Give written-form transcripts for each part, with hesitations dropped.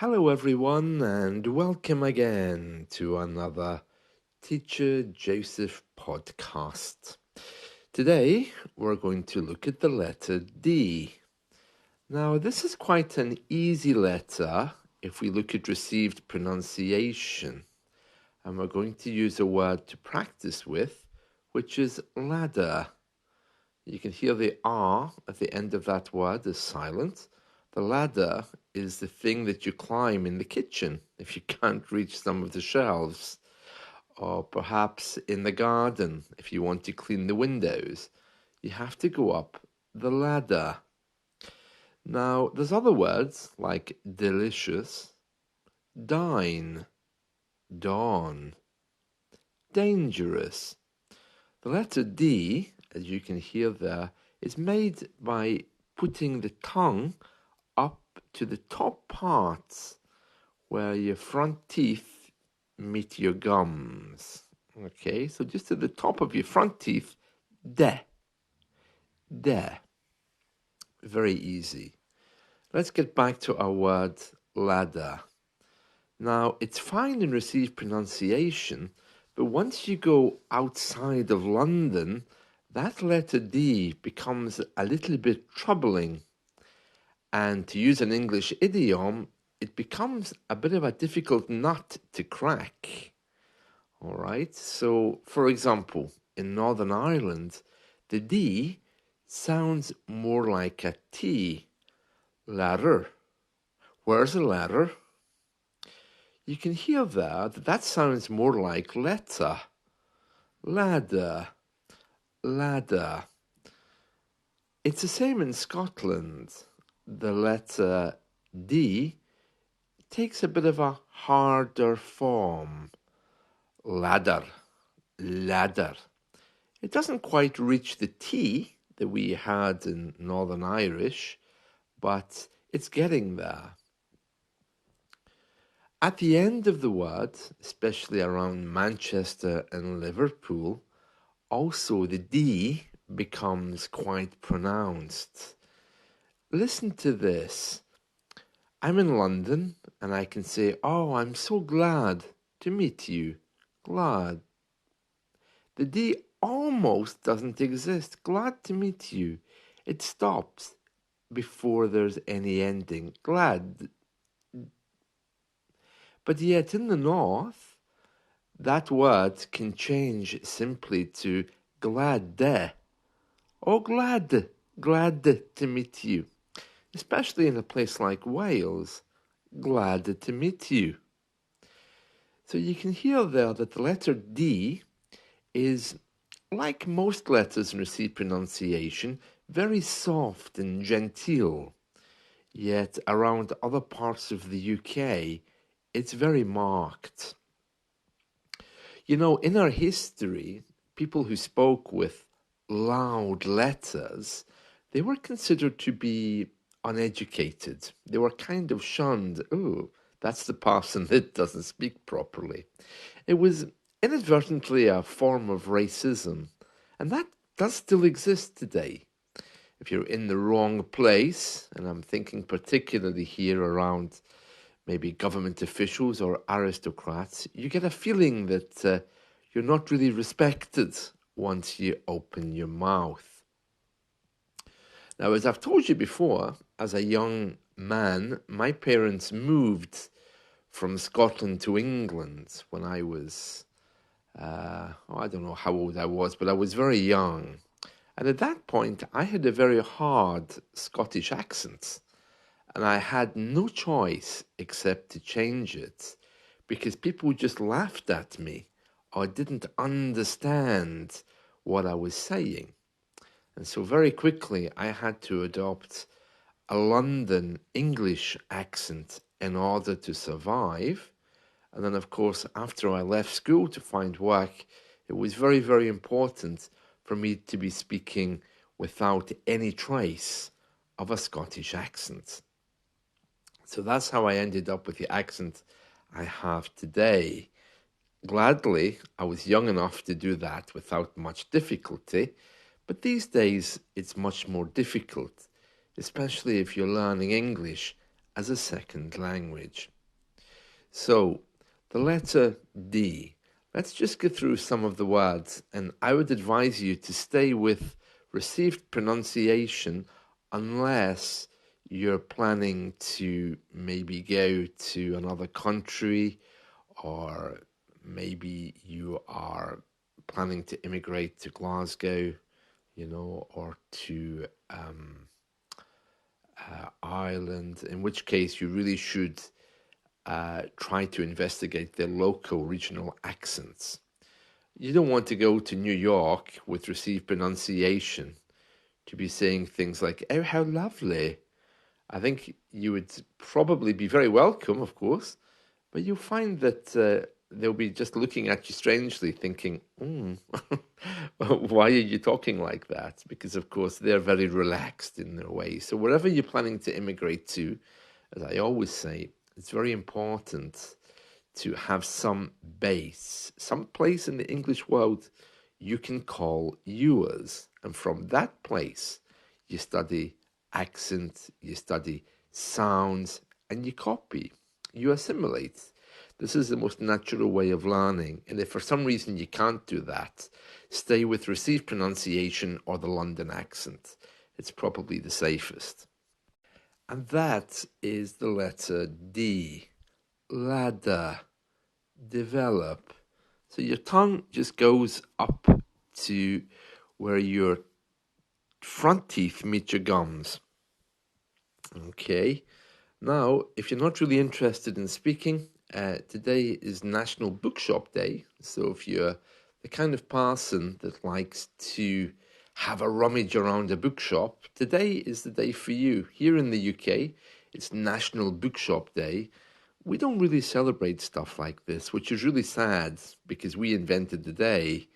Hello, everyone, and welcome again to another Teacher Joseph podcast. Today, we're going to look at the letter D. Now, this is quite an easy letter if we look at received pronunciation, and we're going to use a word to practice with, which is ladder. You can hear the R at the end of that word is silent. The ladder is the thing that you climb in the kitchen if you can't reach some of the shelves, or perhaps in the garden if you want to clean the windows. You have to go up the ladder. Now, there's other words like delicious, dine, dawn, dangerous. The letter D, as you can hear there, is made by putting the tongue up to the top parts where your front teeth meet your gums. Okay, so just to the top of your front teeth, de. Very easy. Let's get back to our word ladder. Now, it's fine in received pronunciation, but once you go outside of London, that letter D becomes a little bit troubling. And to use an English idiom, it becomes a bit of a difficult nut to crack. All right, so for example, in Northern Ireland, the D sounds more like a T. Ladder. Where's a ladder? You can hear there that sounds more like letter. Ladder. Ladder. It's the same in Scotland. The letter D takes a bit of a harder form. Ladder. Ladder. It doesn't quite reach the T that we had in Northern Irish, but it's getting there. At the end of the word, especially around Manchester and Liverpool, also the D becomes quite pronounced. Listen to this. I'm in London and I can say, "Oh, I'm so glad to meet you." Glad. The D almost doesn't exist. Glad to meet you. It stops before there's any ending. Glad. But yet in the north, that word can change simply to glad. Oh, glad to meet you. Especially in a place like Wales. Glad to meet you. So you can hear there that the letter D is, like most letters in received pronunciation, very soft and genteel. Yet around other parts of the UK, it's very marked. You know, in our history, people who spoke with loud letters, they were considered to be uneducated. They were kind of shunned. Oh, that's the person that doesn't speak properly. It was inadvertently a form of racism, and that does still exist today. If you're in the wrong place, and I'm thinking particularly here around maybe government officials or aristocrats, you get a feeling that you're not really respected once you open your mouth. Now, as I've told you before, as a young man, my parents moved from Scotland to England when I was, I don't know how old I was, but I was very young. And at that point, I had a very hard Scottish accent. And I had no choice except to change it because people just laughed at me or didn't understand what I was saying. And so very quickly I had to adopt a London English accent in order to survive. And then, of course, after I left school to find work, it was very, very important for me to be speaking without any trace of a Scottish accent. So that's how I ended up with the accent I have today. Gladly, I was young enough to do that without much difficulty, but these days it's much more difficult, especially if you're learning English as a second language. So, the letter D. Let's just go through some of the words, and I would advise you to stay with received pronunciation unless you're planning to maybe go to another country, or maybe you are planning to immigrate to Glasgow, or to Ireland, in which case you really should try to investigate their local regional accents. You don't want to go to New York with received pronunciation to be saying things like, oh, how lovely. I think you would probably be very welcome, of course, but you'll find that they'll be just looking at you strangely, thinking, why are you talking like that? Because, of course, they're very relaxed in their way. So, wherever you're planning to immigrate to, as I always say, it's very important to have some base, some place in the English world you can call yours. And from that place, you study accent, you study sounds, and you copy, you assimilate. This is the most natural way of learning. And if for some reason you can't do that, stay with received pronunciation or the London accent. It's probably the safest. And that is the letter D. Ladder. Develop. So your tongue just goes up to where your front teeth meet your gums. Okay. Now, if you're not really interested in speaking, today is National Bookshop Day. So if you're the kind of person that likes to have a rummage around a bookshop, today is the day for you. Here in the UK, it's National Bookshop Day. We don't really celebrate stuff like this, which is really sad because we invented the day.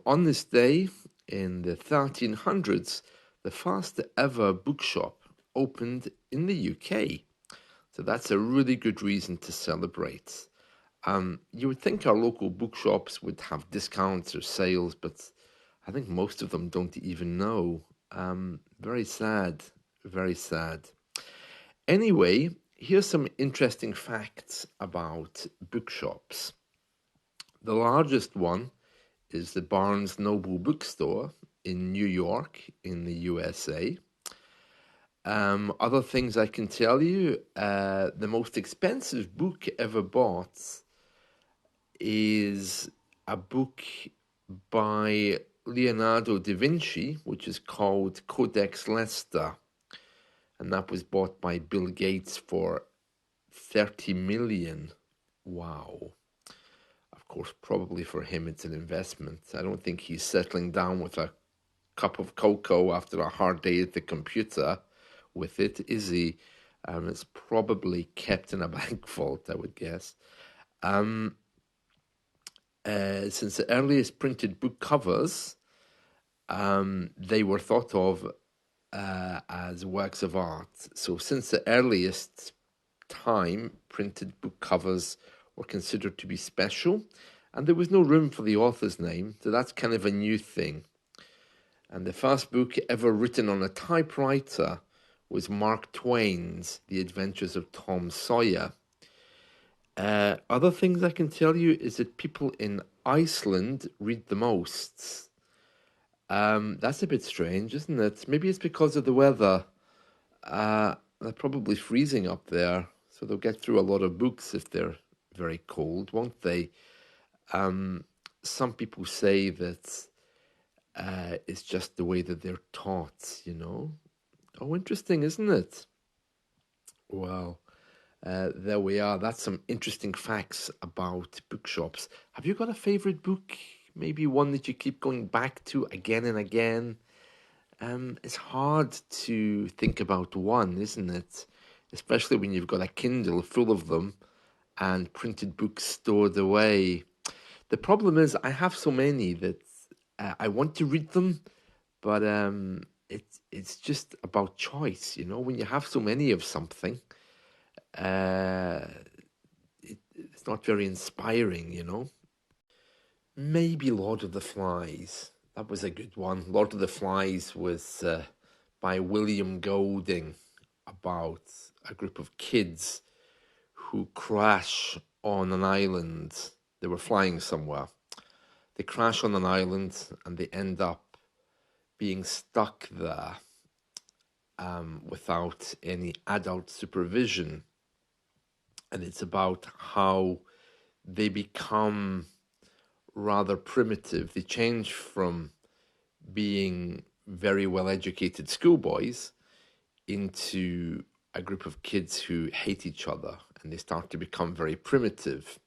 On this day, in the 1300s, the first ever bookshop opened in the UK. So that's a really good reason to celebrate. You would think our local bookshops would have discounts or sales, but I think most of them don't even know. Very sad, very sad. Anyway, here's some interesting facts about bookshops. The largest one is the Barnes Noble bookstore in New York in the USA. Other things I can tell you, the most expensive book ever bought is a book by Leonardo da Vinci, which is called Codex Leicester. And that was bought by Bill Gates for 30 million. Wow. Of course, probably for him it's an investment. I don't think he's settling down with a cup of cocoa after a hard day at the computer with it, is he? It's probably kept in a bank vault, I would guess. Since the earliest printed book covers, they were thought of as works of art. So since the earliest time, printed book covers were considered to be special, and there was no room for the author's name, so that's kind of a new thing. And the first book ever written on a typewriter was Mark Twain's The Adventures of Tom Sawyer. Other things I can tell you is that people in Iceland read the most. That's a bit strange, isn't it? Maybe it's because of the weather. They're probably freezing up there, so they'll get through a lot of books if they're very cold, won't they? Some people say that it's just the way that they're taught, Oh, interesting, isn't it? Well, there we are. That's some interesting facts about bookshops. Have you got a favorite book? Maybe one that you keep going back to again and again? It's hard to think about one, isn't it? Especially when you've got a Kindle full of them and printed books stored away. The problem is I have so many that I want to read them, but it's just about choice, When you have so many of something, it's not very inspiring. Maybe Lord of the Flies. That was a good one. Lord of the Flies was by William Golding. about a group of kids who crash on an island. They were flying somewhere. They crash on an island and they end up being stuck there without any adult supervision. And it's about how they become rather primitive. They change from being very well educated schoolboys into a group of kids who hate each other, and they start to become very primitive,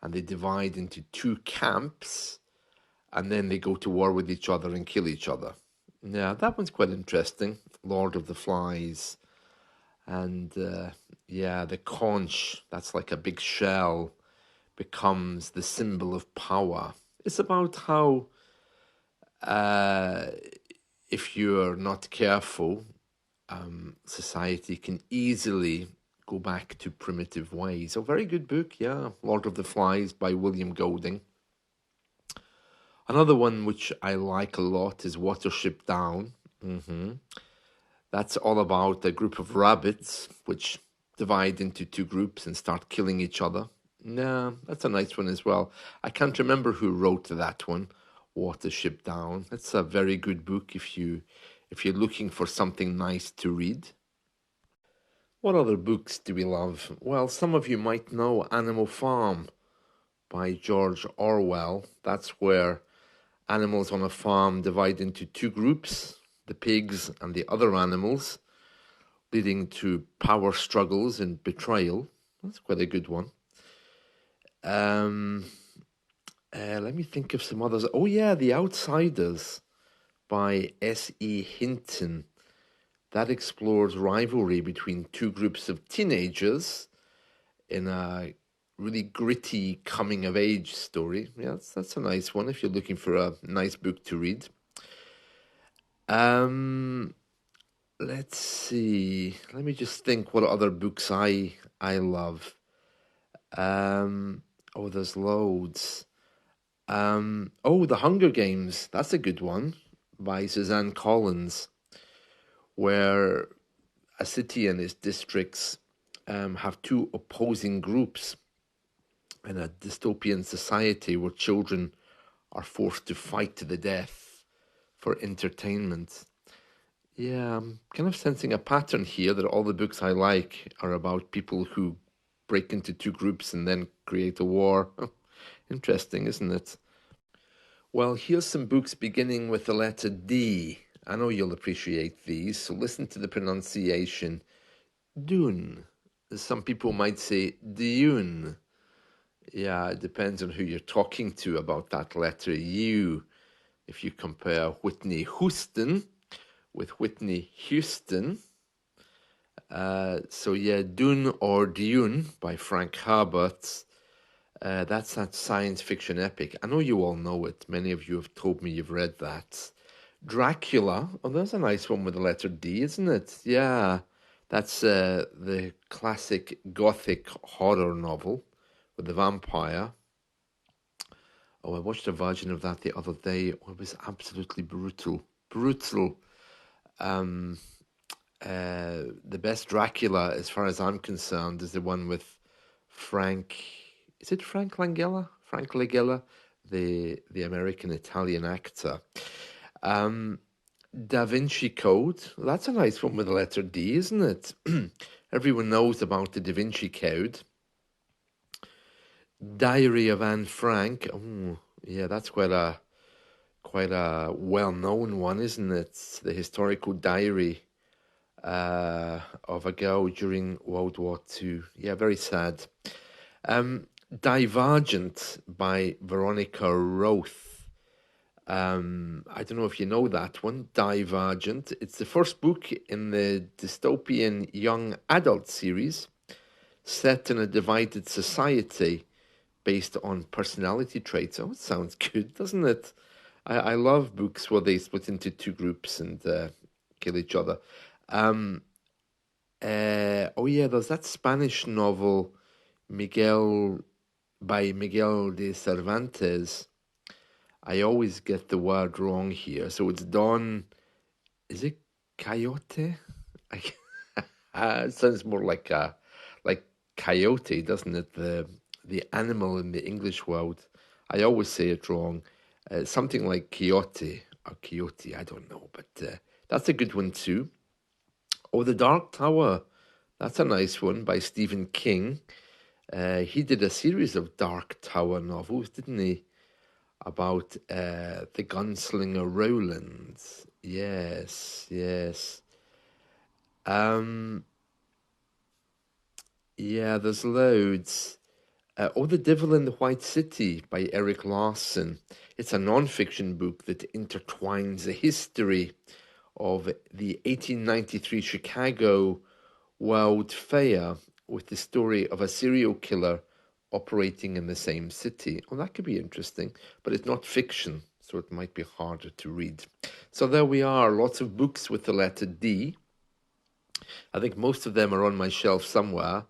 and they divide into two camps, and then they go to war with each other and kill each other. Yeah, that one's quite interesting. Lord of the Flies. And yeah, the conch, that's like a big shell, becomes the symbol of power. It's about how if you're not careful, society can easily go back to primitive ways. A very good book, yeah. Lord of the Flies by William Golding. Another one which I like a lot is Watership Down. That's all about a group of rabbits which divide into two groups and start killing each other. Yeah, that's a nice one as well. I can't remember who wrote that one, Watership Down. It's a very good book if you're looking for something nice to read. What other books do we love? Well, some of you might know Animal Farm by George Orwell. That's where animals on a farm divide into two groups, the pigs and the other animals, leading to power struggles and betrayal. That's quite a good one. Let me think of some others. Oh yeah, The Outsiders by S.E. Hinton. That explores rivalry between two groups of teenagers in a really gritty coming of age story. Yeah, that's a nice one if you're looking for a nice book to read. Let's see. Let me just think what other books I love. Oh, there's loads. Oh, The Hunger Games. That's a good one by Suzanne Collins, where a city and its districts have two opposing groups in a dystopian society where children are forced to fight to the death for entertainment. Yeah, I'm kind of sensing a pattern here that all the books I like are about people who break into two groups and then create a war. Interesting, isn't it? Well, here's some books beginning with the letter D. I know you'll appreciate these, so listen to the pronunciation. Dune. Some people might say Dune. Yeah, it depends on who you're talking to about that letter U. If you compare Whitney Houston with Whitney Houston. So yeah, Dune or Dune by Frank Herbert. That's that science fiction epic. I know you all know it. Many of you have told me you've read that. Dracula. Oh, that's a nice one with the letter D, isn't it? Yeah. That's the classic gothic horror novel with the vampire. Oh, I watched a version of that the other day. Oh, it was absolutely brutal. Brutal. The best Dracula, as far as I'm concerned, is the one with Frank. Is it Frank Langella? Frank Langella, the American Italian actor. Da Vinci Code. That's a nice one with the letter D, isn't it? Everyone knows about the Da Vinci Code. Diary of Anne Frank. Oh, yeah, that's quite a well-known one, isn't it? The historical diary of a girl during World War II. Yeah, very sad. Divergent by Veronica Roth. I don't know if you know that one, Divergent. It's the first book in the dystopian young adult series set in a divided society based on personality traits. Oh, it sounds good, doesn't it? I love books where they split into two groups and kill each other. Oh yeah, there's that Spanish novel Miguel by Miguel de Cervantes. I always get the word wrong here. So it's Don, is it Coyote? I, It sounds more like coyote, doesn't it? The animal in the English world. I always say it wrong. Something like coyote or coyote, I don't know, but that's a good one too. Oh, The Dark Tower. That's a nice one by Stephen King. He did a series of Dark Tower novels, didn't he? About the gunslinger Roland. Yes, yes. Um, yeah, there's loads. The Devil in the White City by Eric Larson. It's a non-fiction book that intertwines the history of the 1893 Chicago World Fair with the story of a serial killer operating in the same city. Well, that could be interesting, but it's not fiction, so it might be harder to read. So there we are, lots of books with the letter D. I think most of them are on my shelf somewhere,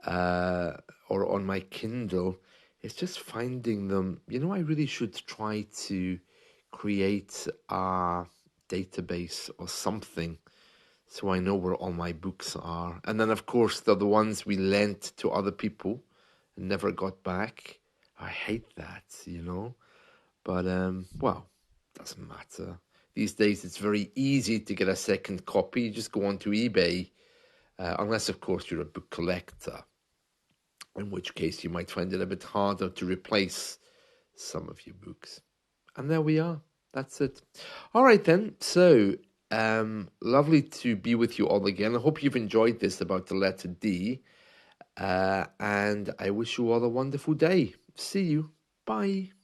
uh, or on my Kindle. It's just finding them. I really should try to create a database or something so I know where all my books are. And then, of course, they're the ones we lent to other people and never got back. I hate that. But, well, doesn't matter. These days, it's very easy to get a second copy. You just go onto eBay, unless, of course, you're a book collector, in which case you might find it a bit harder to replace some of your books. And there we are. That's it. All right, then. So, lovely to be with you all again. I hope you've enjoyed this about the letter D. And I wish you all a wonderful day. See you. Bye.